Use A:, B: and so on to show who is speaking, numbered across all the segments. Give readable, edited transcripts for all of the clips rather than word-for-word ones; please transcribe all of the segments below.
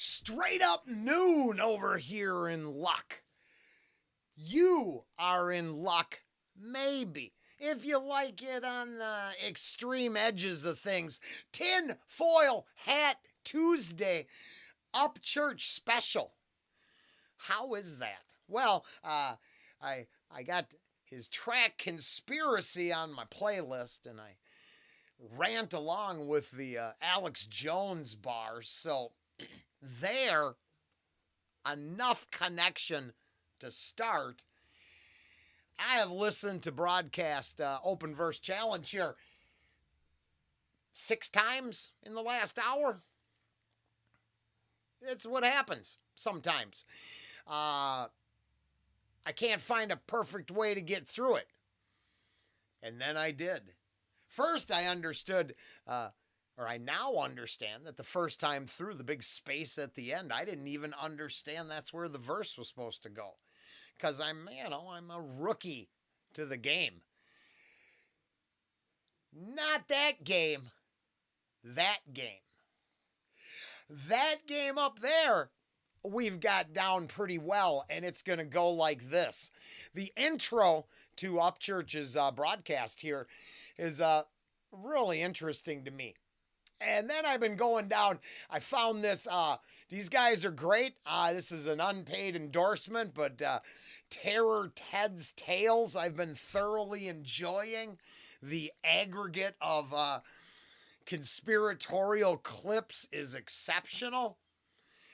A: Straight up noon over here in luck. You are in luck, maybe. If you like it on the extreme edges of things, Tin Foil Hat Tuesday, Upchurch special. How is that? Well, I got his track Conspiracy on my playlist, and I rant along with the Alex Jones bars, so there, enough connection to start. I have listened to broadcast Open Verse Challenge here 6 times in the last hour. It's what happens sometimes. I can't find a perfect way to get through it. And then I did. First, I understood, or I now understand that the first time through, the big space at the end, I didn't even understand that's where the verse was supposed to go. Because I'm a rookie to the game. Not that game. That game. That game up there, we've got down pretty well, and it's going to go like this. The intro to Upchurch's broadcast here is really interesting to me. And then I've been going down. I found this. These guys are great. This is an unpaid endorsement, but Terror Ted's Tales, I've been thoroughly enjoying. The aggregate of conspiratorial clips is exceptional.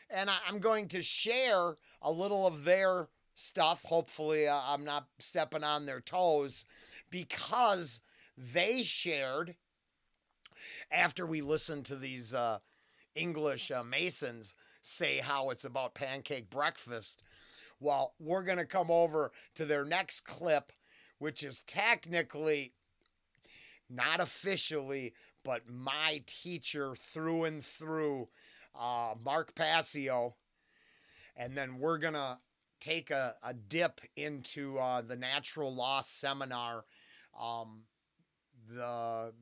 A: And I'm going to share a little of their stuff. Hopefully, I'm not stepping on their toes, because they shared, after we listened to these English Masons say how it's about pancake breakfast. Well, we're going to come over to their next clip, which is technically, not officially, but my teacher through and through, Mark Passio. And then we're going to take a dip into the natural law seminar, the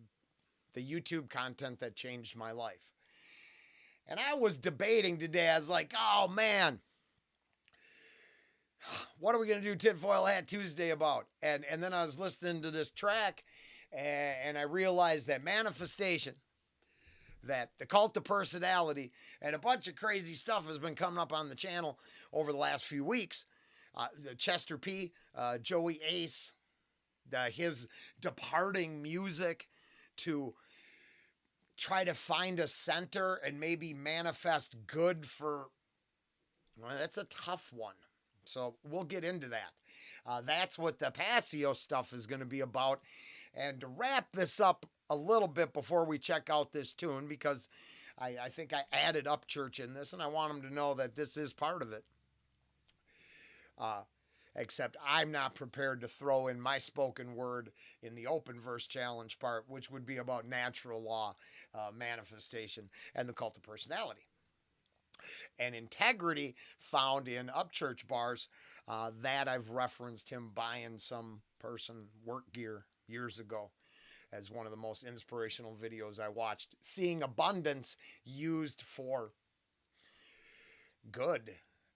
A: YouTube content that changed my life. And I was debating today. I was like, oh man, what are we going to do Tinfoil Hat Tuesday about? And then I was listening to this track, and I realized that manifestation, that the cult of personality, and a bunch of crazy stuff has been coming up on the channel over the last few weeks. Chester P, Joey Ace, his departing music to try to find a center and maybe manifest good for, well, that's a tough one. So we'll get into that. That's what the Passio stuff is going to be about. And to wrap this up a little bit before we check out this tune, because I think I added Upchurch in this, and I want them to know that this is part of it. Except I'm not prepared to throw in my spoken word in the open verse challenge part, which would be about natural law, manifestation, and the cult of personality. And integrity found in Upchurch bars, that I've referenced him buying some person work gear years ago as one of the most inspirational videos I watched, seeing abundance used for good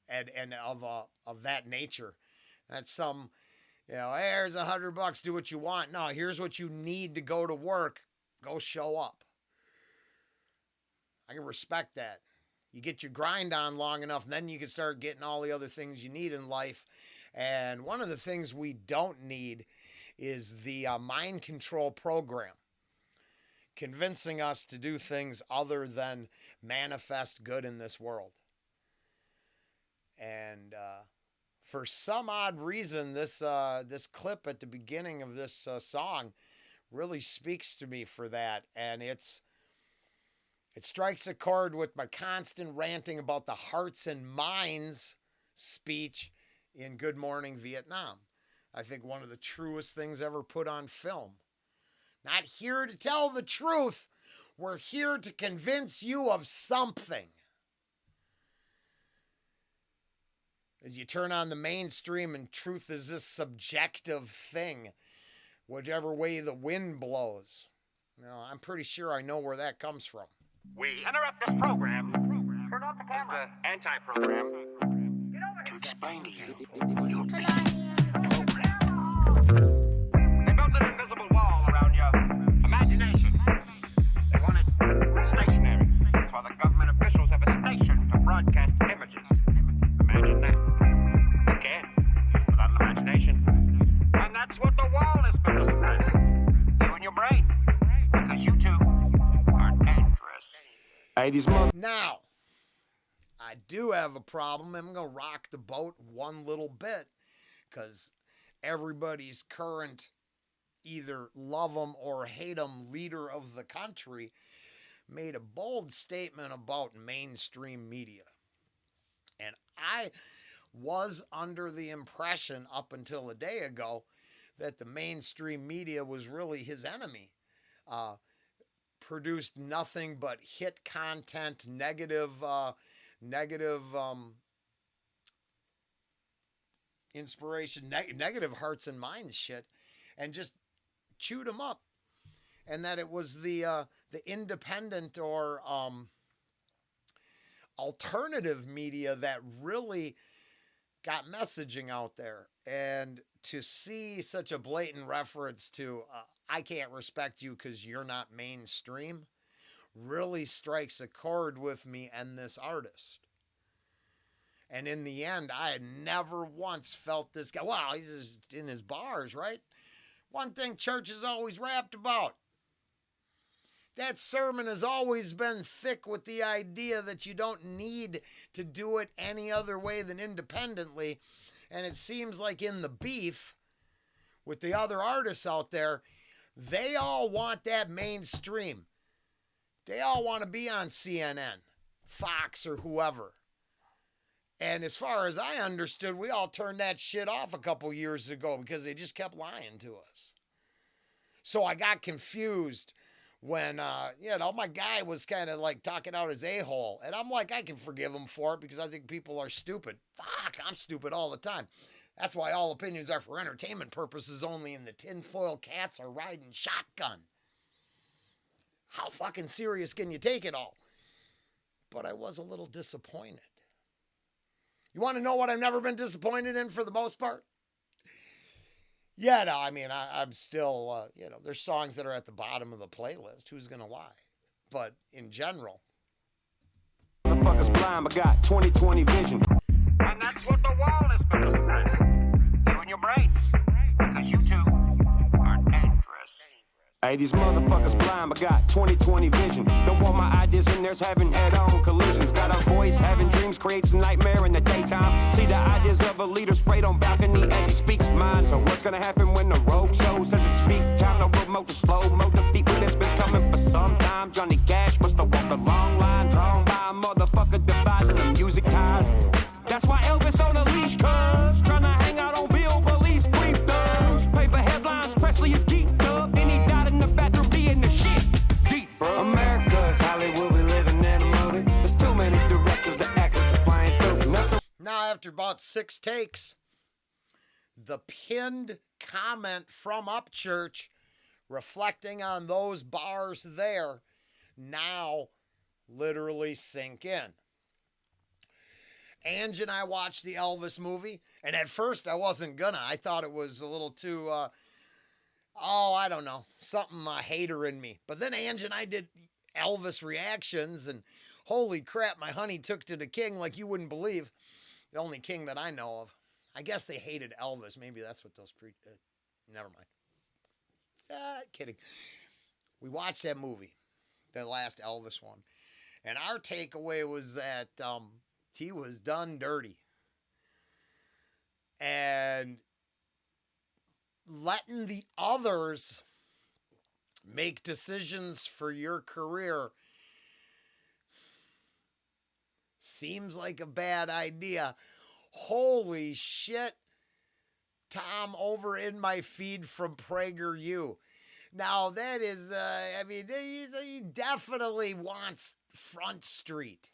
A: and of that nature. That's some, hey, here's $100, do what you want. No, here's what you need to go to work. Go show up. I can respect that. You get your grind on long enough, and then you can start getting all the other things you need in life. And one of the things we don't need is the mind control program, convincing us to do things other than manifest good in this world. And for some odd reason, this clip at the beginning of this song really speaks to me for that. And it strikes a chord with my constant ranting about the hearts and minds speech in Good Morning Vietnam. I think one of the truest things ever put on film. Not here to tell the truth. We're here to convince you of something. As you turn on the mainstream, and truth is this subjective thing, whichever way the wind blows. I'm pretty sure I know where that comes from.
B: We interrupt this program. Turn off the camera. the anti-program to explain to you. They built an invisible wall around your imagination. They want it stationary. That's why the government officials have a station to broadcast images. Imagine that. You can't without an imagination. And that's what the wall is built to suppress. You and your brain. Because you two are dangerous.
A: Now, I do have a problem. I'm going to rock the boat one little bit because everybody's current either love 'em or hate 'em leader of the country made a bold statement about mainstream media. And I was under the impression up until a day ago that the mainstream media was really his enemy. Produced nothing but hit content, negative inspiration, negative hearts and minds shit, and just chewed them up. And that it was the independent or alternative media that really got messaging out there. And to see such a blatant reference to I can't respect you because you're not mainstream really strikes a chord with me and this artist. And in the end, I had never once felt this guy. Wow, he's just in his bars, right? One thing church has always rapped about. That sermon has always been thick with the idea that you don't need to do it any other way than independently. And it seems like in the beef with the other artists out there, they all want that mainstream. They all want to be on CNN, Fox, or whoever. And as far as I understood, we all turned that shit off a couple years ago because they just kept lying to us. So I got confused when, my guy was kind of like talking out his a-hole. And I'm like, I can forgive him for it because I think people are stupid. Fuck, I'm stupid all the time. That's why all opinions are for entertainment purposes only, and the tinfoil cats are riding shotgun. How fucking serious can you take it all? But I was a little disappointed. You want to know what I've never been disappointed in for the most part? Yeah, no, I mean, I'm still, there's songs that are at the bottom of the playlist. Who's going to lie? But in general.
C: Motherfuckers blind, but got 20/20 vision.
B: And that's what the wall is built to suppress. You and your brain. Because you two are dangerous.
C: Hey, these motherfuckers blind, but got 20/20 vision. Don't want my ideas in theirs having head-on collisions. Got a voice, having dreams, creates a nightmare in the daytime. See the ideas of a leader sprayed on balcony as he speaks mine. So what's gonna happen when the road show says it's speak time? No remote to slow-mo defeat when it's been coming for some time. Johnny Cash must have walked a long line drawn by a motherfucker dividing the music ties. That's why Elvis on a leash, cuz trying to hang out on Bill, police creeped up. Newspaper headlines, Presley is geeked up. Then he died in the bathroom being the shit. Deep, bro. America's Hollywood, we living in a movie. There's too many directors, the actors are playing stupid. Nothing.
A: Now, after about 6 takes, the pinned comment from Upchurch reflecting on those bars there now literally sink in. Ange and I watched the Elvis movie, and at first I wasn't gonna. I thought it was a little too, I don't know, something hater in me. But then Ange and I did Elvis reactions, and holy crap, my honey took to the king like you wouldn't believe. The only king that I know of. I guess they hated Elvis. Maybe that's what those never mind. Kidding. We watched that movie, the last Elvis one, and our takeaway was that he was done dirty. And letting the others make decisions for your career seems like a bad idea. Holy shit. Tom over in my feed from PragerU. Now that is, he definitely wants Front Street.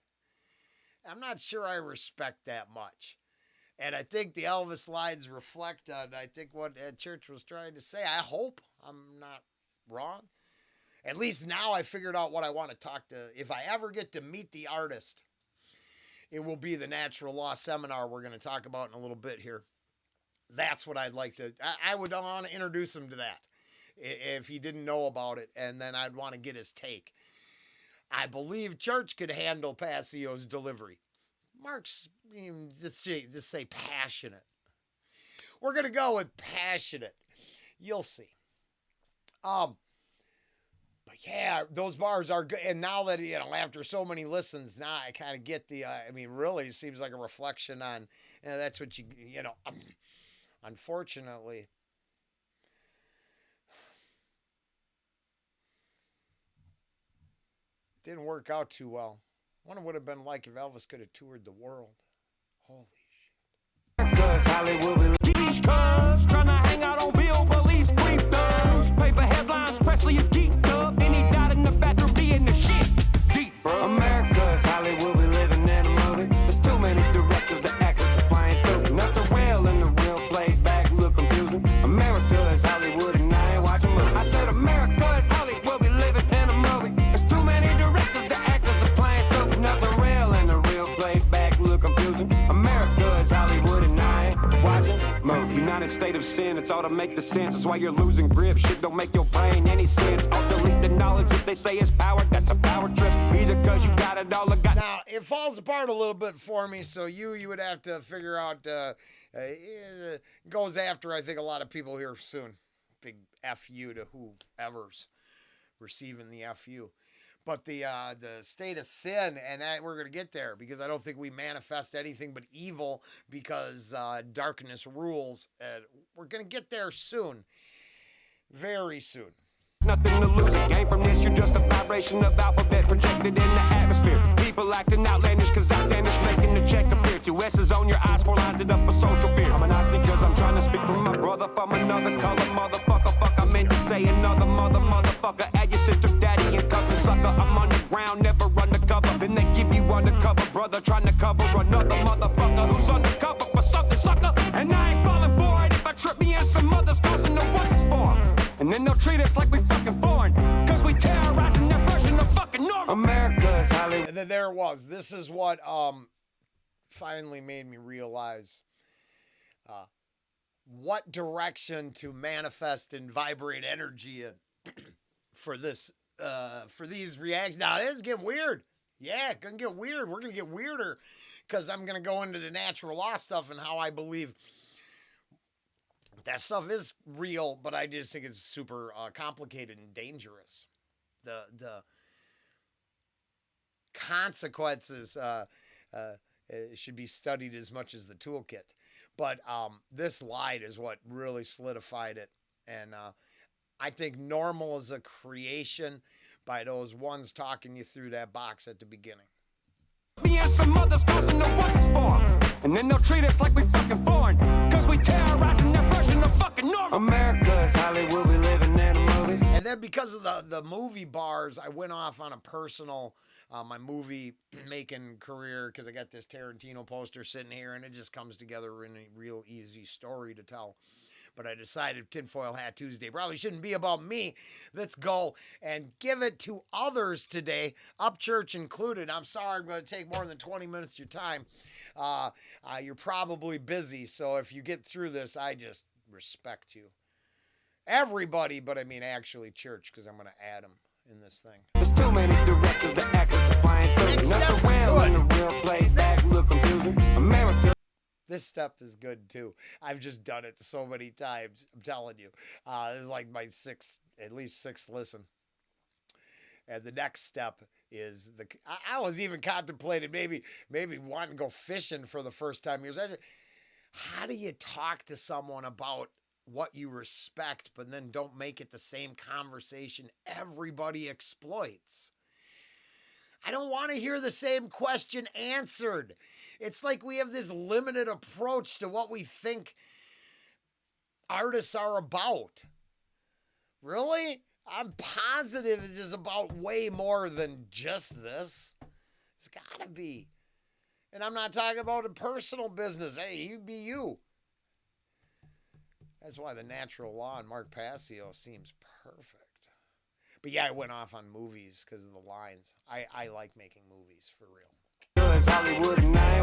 A: I'm not sure I respect that much. And I think the Elvis lines reflect on, I think, what Church was trying to say. I hope I'm not wrong. At least now I figured out what I want to talk to. If I ever get to meet the artist, it will be the natural law seminar we're going to talk about in a little bit here. That's what I'd like to, I would want to introduce him to that if he didn't know about it, and then I'd want to get his take. I believe Church could handle Passio's delivery. Mark's, just say passionate. We're going to go with passionate. You'll see. But yeah, those bars are good. And now that, after so many listens, now I kind of get the, really it seems like a reflection on, that's what unfortunately. Didn't work out too well. Wonder what it would have been like if Elvis could have toured the world. Holy shit.
C: Cause Hollywood will geesh cuz trying to hang out on Bill Police creeped up. Newspaper headlines, Presley is geeked up. Then he died in the bathroom being the shit. Deep, bro. America's Hollywood, we living in a movie. There's too many directors, the actors are playing stupid. Nothing real in the real playback, look confusing. America is Hollywood and I ain't watching movies. I said America is Hollywood, we living in a movie. There's too many directors, the actors are playing stupid. Nothing real in the real playback, look confusing. America is Hollywood and I ain't watching movies. United State of Sin, it's all to make the sense. That's why you're losing grip, shit don't make your brain any sense. I'll delete the knowledge if they say it's power, that's a power trip. Either cause you got it all or got.
A: Now, it falls apart a little bit for me, so you would have to figure out, goes after, I think, a lot of people here soon. Big FU to whoever's receiving the FU. But the state of sin, and we're going to get there, because I don't think we manifest anything but evil because darkness rules. We're going to get there soon. Very soon.
C: Nothing to lose, a game from this, you're just a vibration of alphabet projected in the atmosphere. People acting outlandish cause outlandish making the check appear. 2 S's on your eyes, 4 lines it up for social fear. I'm a Nazi cause I'm trying to speak from my brother from another color, motherfucker, fuck, I meant to say another motherfucker. Add your sister, daddy, and cousin sucker. I'm underground, never undercover. Then they give you undercover, brother trying to cover another motherfucker who's undercover for something, sucker. And I ain't falling for it if I trip me and some others causing the ruckus for 'em. And then they'll treat us like we fucking foreign, cause we terrorizing their version of fucking normal. America's Hollywood.
A: And then there it was. This is what finally made me realize what direction to manifest and vibrate energy in for this for these reactions. Now it is getting weird. Yeah, it's gonna get weird. We're gonna get weirder because I'm gonna go into the natural law stuff and how I believe that stuff is real, but I just think it's super complicated and dangerous. The consequences should be studied as much as the toolkit. But this light is what really solidified it. And I think normal is a creation by those ones talking you through that box at the beginning.
C: Me and some others causing the ruckus for 'em. And then they'll treat us like we fucking foreign, cause we terrorizing their version of fucking normal. America's Hollywood, we living in a movie.
A: And then because of the movie bars, I went off on a personal, my movie making career, because I got this Tarantino poster sitting here, and it just comes together in a real easy story to tell. But I decided Tinfoil Hat Tuesday probably shouldn't be about me. Let's go and give it to others today, Upchurch included. I'm sorry I'm going to take more than 20 minutes of your time. You're probably busy, so if you get through this, I just respect you. Everybody, but I mean actually Church, because I'm going to add them in this thing.
C: There's too many directors, the actors are playing stupid.
A: Next step
C: Nothing
A: is
C: real
A: good.
C: in the real playback, look confusing. America.
A: This stuff is good too. I've just done it so many times. I'm telling you. This is like my at least sixth listen. And the next step is I was even contemplating maybe wanting to go fishing for the first time. How do you talk to someone about what you respect, but then don't make it the same conversation everybody exploits? I don't want to hear the same question answered. It's like we have this limited approach to what we think artists are about. Really? I'm positive it's just about way more than just this. It's gotta be. And I'm not talking about a personal business. Hey, you be you. That's why the natural law and Mark Passio seems perfect. But yeah, I went off on movies because of the lines. I like making movies for real.
C: Hollywood and I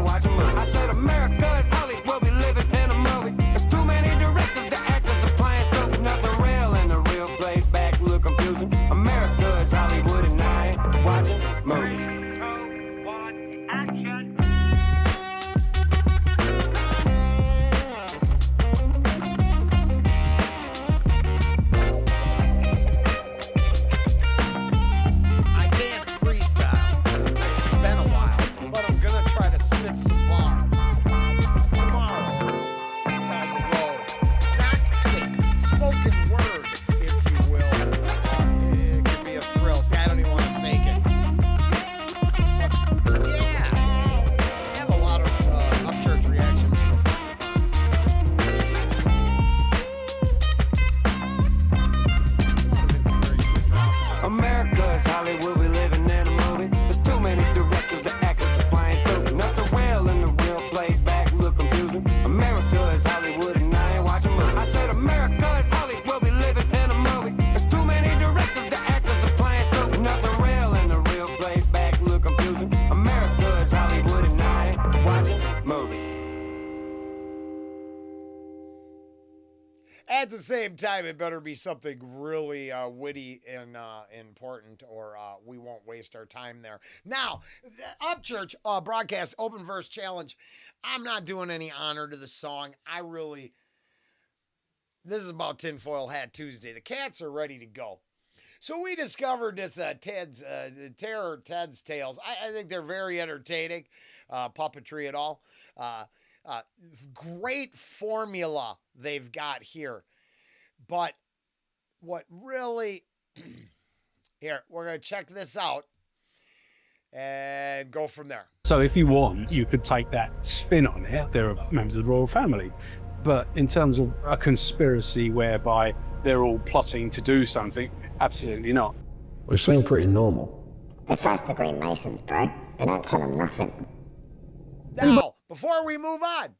A: at the same time, it better be something really witty and important, or we won't waste our time there. Now, Upchurch broadcast open verse challenge. I'm not doing any honor to the song. This is about Tinfoil Hat Tuesday. The cats are ready to go. So we discovered this Ted's Tales. I think they're very entertaining, puppetry and all. Great formula they've got here. But what really... Here, we're going to check this out and go from there.
D: So if you want, you could take that spin on it. There are members of the royal family. But in terms of a conspiracy whereby they're all plotting to do something, absolutely not.
E: They seem pretty normal.
F: They're first-degree Masons, bro. They don't tell them nothing.
A: Now, before we move on,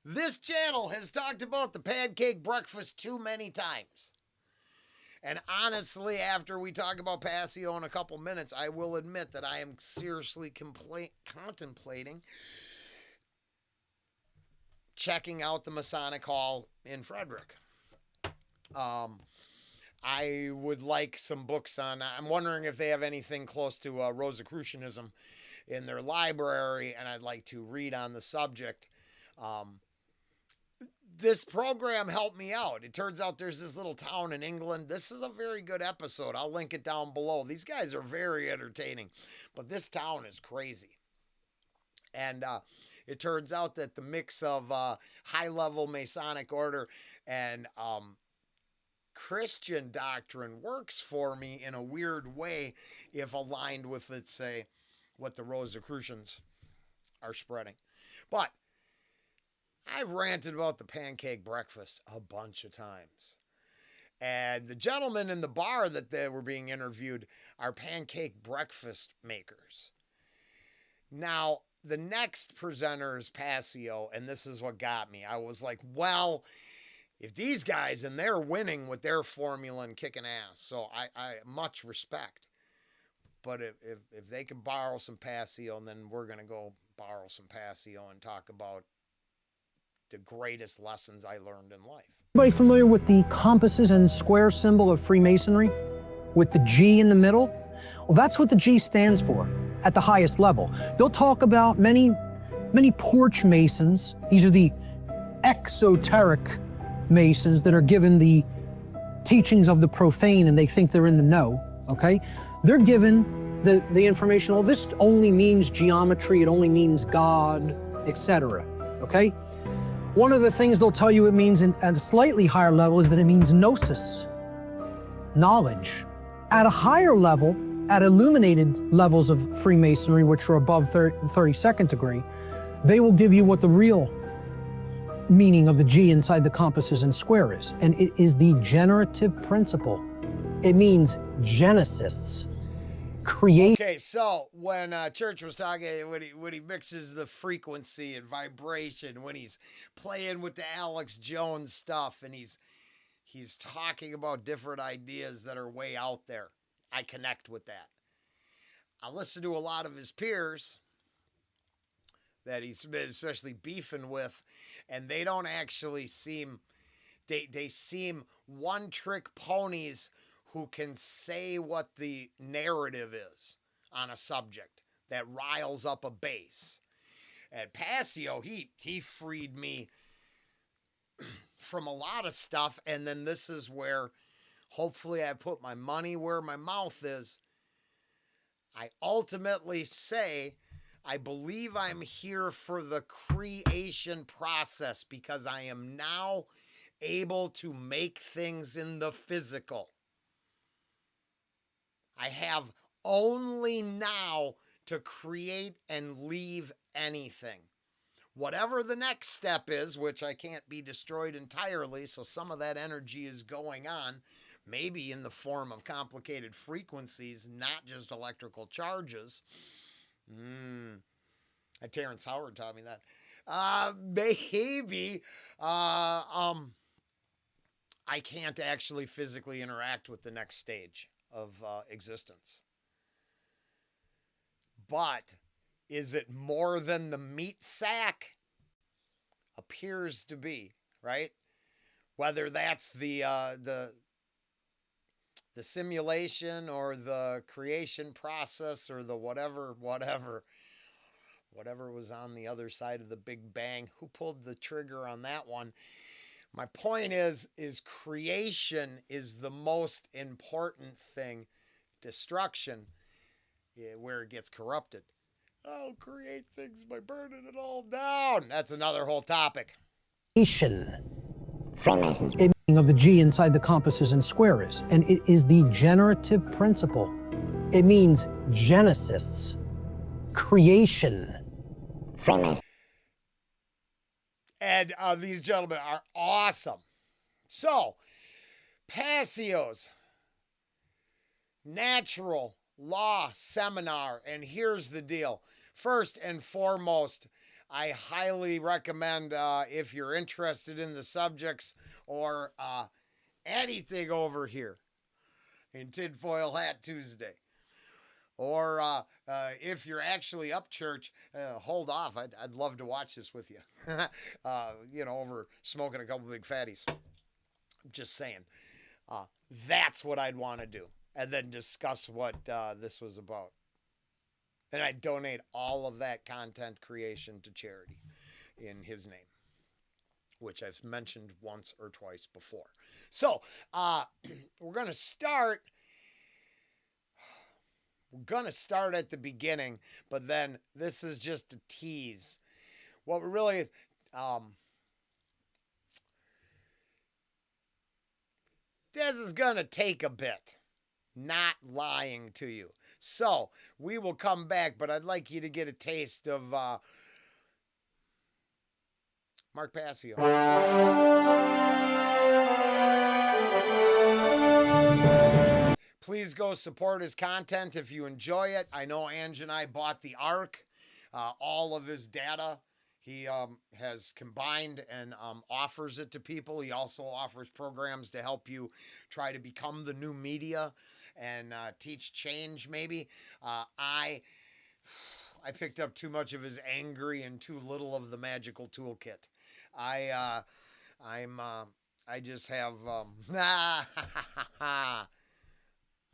A: this channel has talked about the pancake breakfast too many times. And honestly, after we talk about Passio in a couple minutes, I will admit that I am seriously contemplating checking out the Masonic Hall in Frederick. I would like some books on... I'm wondering if they have anything close to Rosicrucianism in their library, and I'd like to read on the subject. This program helped me out. It turns out there's this little town in England. This is a very good episode. I'll link it down below. These guys are very entertaining, but this town is crazy. And it turns out that the mix of high-level Masonic order and Christian doctrine works for me in a weird way if aligned with, let's say, what the Rosicrucians are spreading. But I've ranted about the pancake breakfast a bunch of times. And the gentlemen in the bar that they were being interviewed are pancake breakfast makers. Now, the next presenter is Passio, and this is what got me. I was like, well, if these guys, and they're winning with their formula and kicking ass, so I much respect. But if they can borrow some Passio, then we're going to go borrow some Passio and talk about the greatest lessons I learned in life.
G: Anybody familiar with the compasses and square symbol of Freemasonry? With the G in the middle? Well, that's what the G stands for at the highest level. They'll talk about many porch masons. These are the exoteric masons that are given the teachings of the profane and they think they're in the know, okay? They're given the information, oh, this only means geometry, it only means God, etc., okay? One of the things they'll tell you it means at a slightly higher level is that it means gnosis, knowledge. At a higher level, at illuminated levels of Freemasonry, which are above 32nd degree, they will give you what the real meaning of the G inside the compasses and square is. And it is the generative principle. It means Genesis.
A: Okay, so when Church was talking, when he mixes the frequency and vibration, when he's playing with the Alex Jones stuff, and he's talking about different ideas that are way out there, I connect with that. I listen to a lot of his peers that he's been especially beefing with, and they don't actually seem, they seem one-trick ponies who can say what the narrative is on a subject that riles up a base. And Passio, he freed me from a lot of stuff, and then this is where hopefully I put my money where my mouth is. I ultimately say I believe I'm here for the creation process because I am now able to make things in the physical. I have only now to create and leave anything. Whatever the next step is, which I can't be destroyed entirely, so some of that energy is going on, maybe in the form of complicated frequencies, not just electrical charges. Terrence Howard taught me that. Maybe I can't actually physically interact with the next stage of existence. But is it more than the meat sack? Appears to be, right? whether that's the simulation or the creation process or the whatever was on the other side of the Big Bang. Who pulled the trigger on that one? My point is creation is the most important thing. Destruction, where it gets corrupted. I'll create things by burning it all down. That's another whole topic.
F: Freemasons.
G: Of the G inside the compasses and squares, and it is the generative principle. It means genesis, creation.
F: Freemasons.
A: And these gentlemen are awesome. So, Passio's Natural Law Seminar, and here's the deal. First and foremost, I highly recommend, if you're interested in the subjects or anything over here in Tinfoil Hat Tuesday, or if you're actually Upchurch, hold off. I'd love to watch this with you. Over smoking a couple big fatties. I'm just saying. That's what I'd want to do, and then discuss what this was about. And I donate all of that content creation to charity in his name, which I've mentioned once or twice before. So we're going to start. We're going to start at the beginning, but then this is just a tease. What really is, this is going to take a bit, not lying to you. So we will come back, but I'd like you to get a taste of Mark Passio. Please go support his content if you enjoy it. I know Ange and I bought the ARC, all of his data. He has combined and offers it to people. He also offers programs to help you try to become the new media and teach change, maybe. I picked up too much of his angry and too little of the magical toolkit. I just have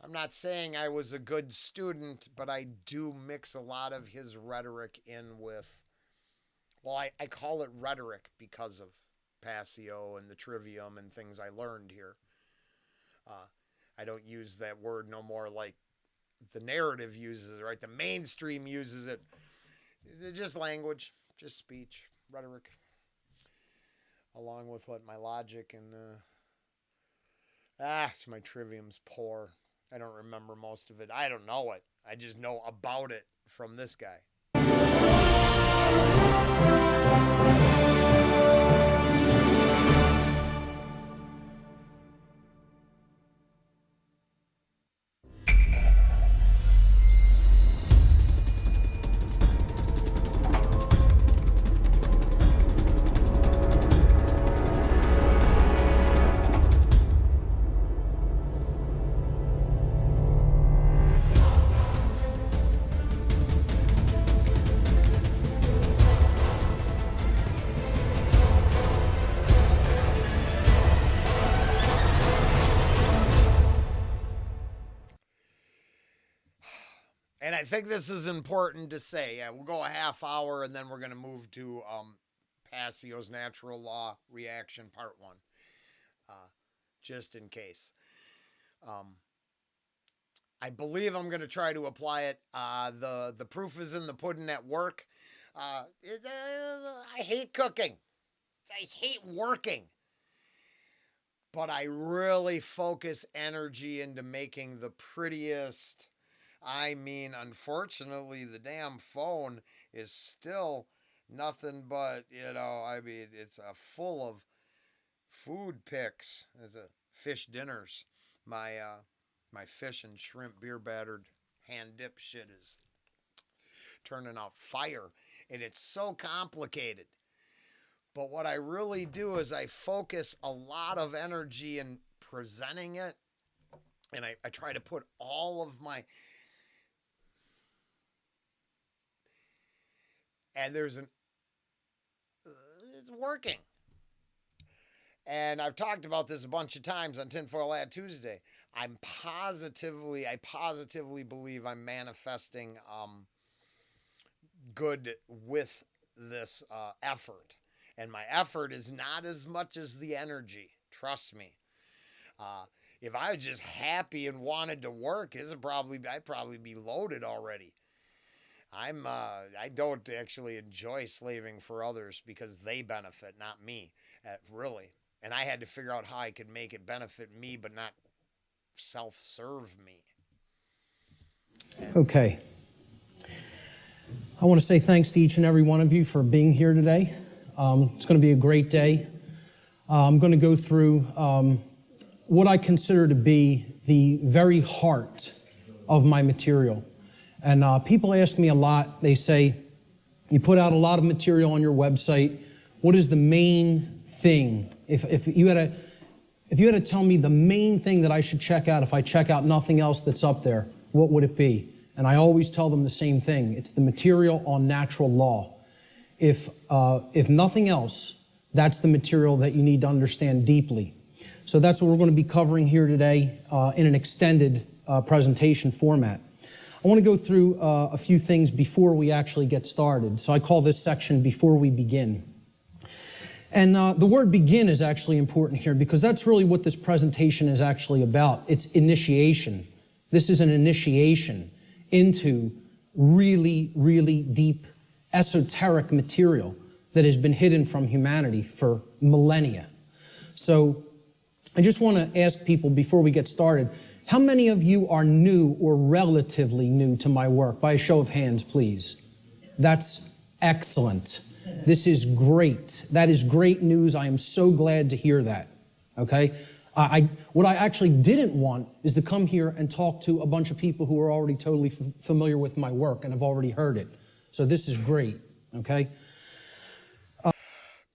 A: I'm not saying I was a good student, but I do mix a lot of his rhetoric in with, well, I call it rhetoric because of Passio and the trivium and things I learned here. I don't use that word no more like the narrative uses it, right? The mainstream uses it. It's just language, just speech, rhetoric, along with what my logic and my trivium's poor. I don't remember most of it. I don't know it. I just know about it from this guy. And I think this is important to say. Yeah, we'll go a half hour, and then we're going to move to Passio's Natural Law Reaction Part 1, just in case. I believe I'm going to try to apply it. The proof is in the pudding at work. I hate cooking. I hate working. But I really focus energy into making the prettiest. I mean, unfortunately, the damn phone is still nothing but, it's full of food pics. It's a fish dinners. My fish and shrimp beer battered hand dip shit is turning out fire. And it's so complicated. But what I really do is I focus a lot of energy in presenting it. And I try to put all of my... And it's working. And I've talked about this a bunch of times on Tinfoil Hat Tuesday. I positively believe I'm manifesting good with this effort. And my effort is not as much as the energy. Trust me. If I was just happy and wanted to work, I'd probably be loaded already. I don't actually enjoy slaving for others because they benefit, not me, really. And I had to figure out how I could make it benefit me, but not self-serve me.
G: Okay. I want to say thanks to each and every one of you for being here today. It's going to be a great day. I'm going to go through what I consider to be the very heart of my material. And people ask me a lot, they say, you put out a lot of material on your website. What is the main thing? If you had to tell me the main thing that I should check out if I check out nothing else that's up there, what would it be? And I always tell them the same thing. It's the material on natural law. If nothing else, that's the material that you need to understand deeply. So that's what we're going to be covering here today in an extended presentation format. I want to go through a few things before we actually get started. So I call this section Before We Begin. And the word begin is actually important here because that's really what this presentation is actually about. It's initiation. This is an initiation into really, really deep, esoteric material that has been hidden from humanity for millennia. So I just want to ask people before we get started, how many of you are new or relatively new to my work? By a show of hands, please. That's excellent. This is great. That is great news. I am so glad to hear that. Okay? What I actually didn't want is to come here and talk to a bunch of people who are already totally familiar with my work and have already heard it. So this is great. Okay?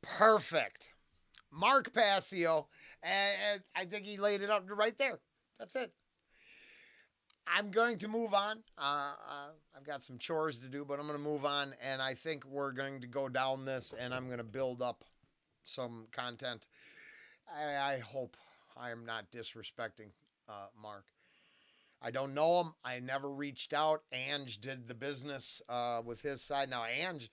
A: Perfect. Mark Passio, and I think he laid it up right there. That's it. I'm going to move on. I've got some chores to do, but I'm going to move on, and I think we're going to go down this, and I'm going to build up some content. I hope I am not disrespecting Mark. I don't know him. I never reached out. Ange did the business with his side. Now, Ange,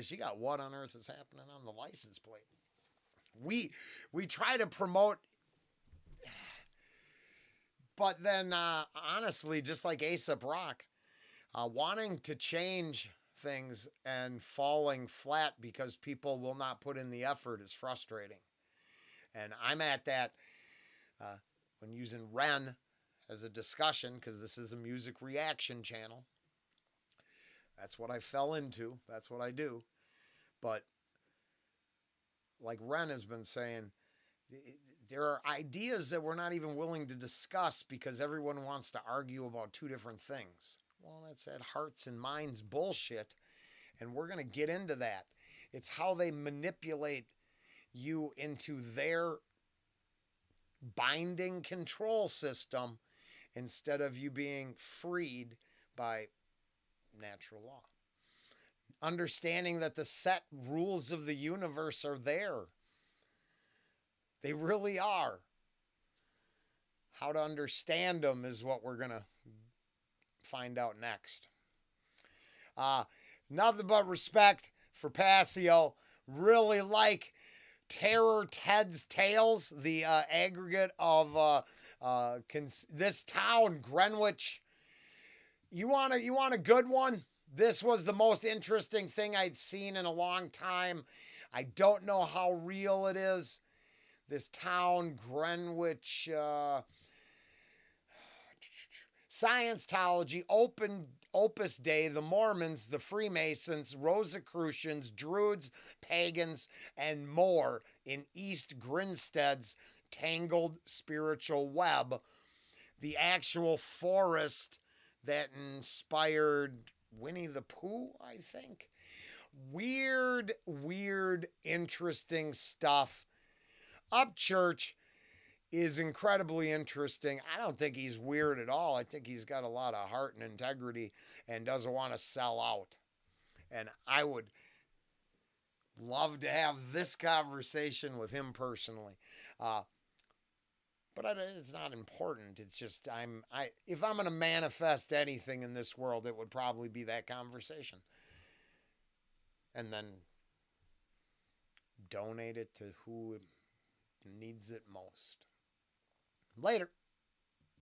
A: she got what on earth is happening on the license plate? We try to promote, but then honestly, just like A$AP Rock, wanting to change things and falling flat because people will not put in the effort is frustrating. And I'm at that when using Ren as a discussion, because this is a music reaction channel. That's what I fell into. That's what I do. But like Ren has been saying, there are ideas that we're not even willing to discuss because everyone wants to argue about two different things. Well, that's that hearts and minds bullshit, and we're going to get into that. It's how they manipulate you into their binding control system instead of you being freed by natural law. Understanding that the set rules of the universe are there. They really are. How to understand them is what we're going to find out next. Nothing but respect for Passio. Really like Terror Ted's Tales, the aggregate of this town, Greenwich. You want a good one? This was the most interesting thing I'd seen in a long time. I don't know how real it is. This town, Greenwich, Scientology, Opus Dei, the Mormons, the Freemasons, Rosicrucians, Druids, Pagans, and more in East Grinstead's tangled spiritual web, the actual forest that inspired Winnie the Pooh, I think. Weird, interesting stuff. Upchurch is incredibly interesting. I don't think he's weird at all. I think he's got a lot of heart and integrity and doesn't want to sell out. And I would love to have this conversation with him personally. But it's not important. It's just if I'm going to manifest anything in this world, it would probably be that conversation. And then donate it to who needs it most. Later.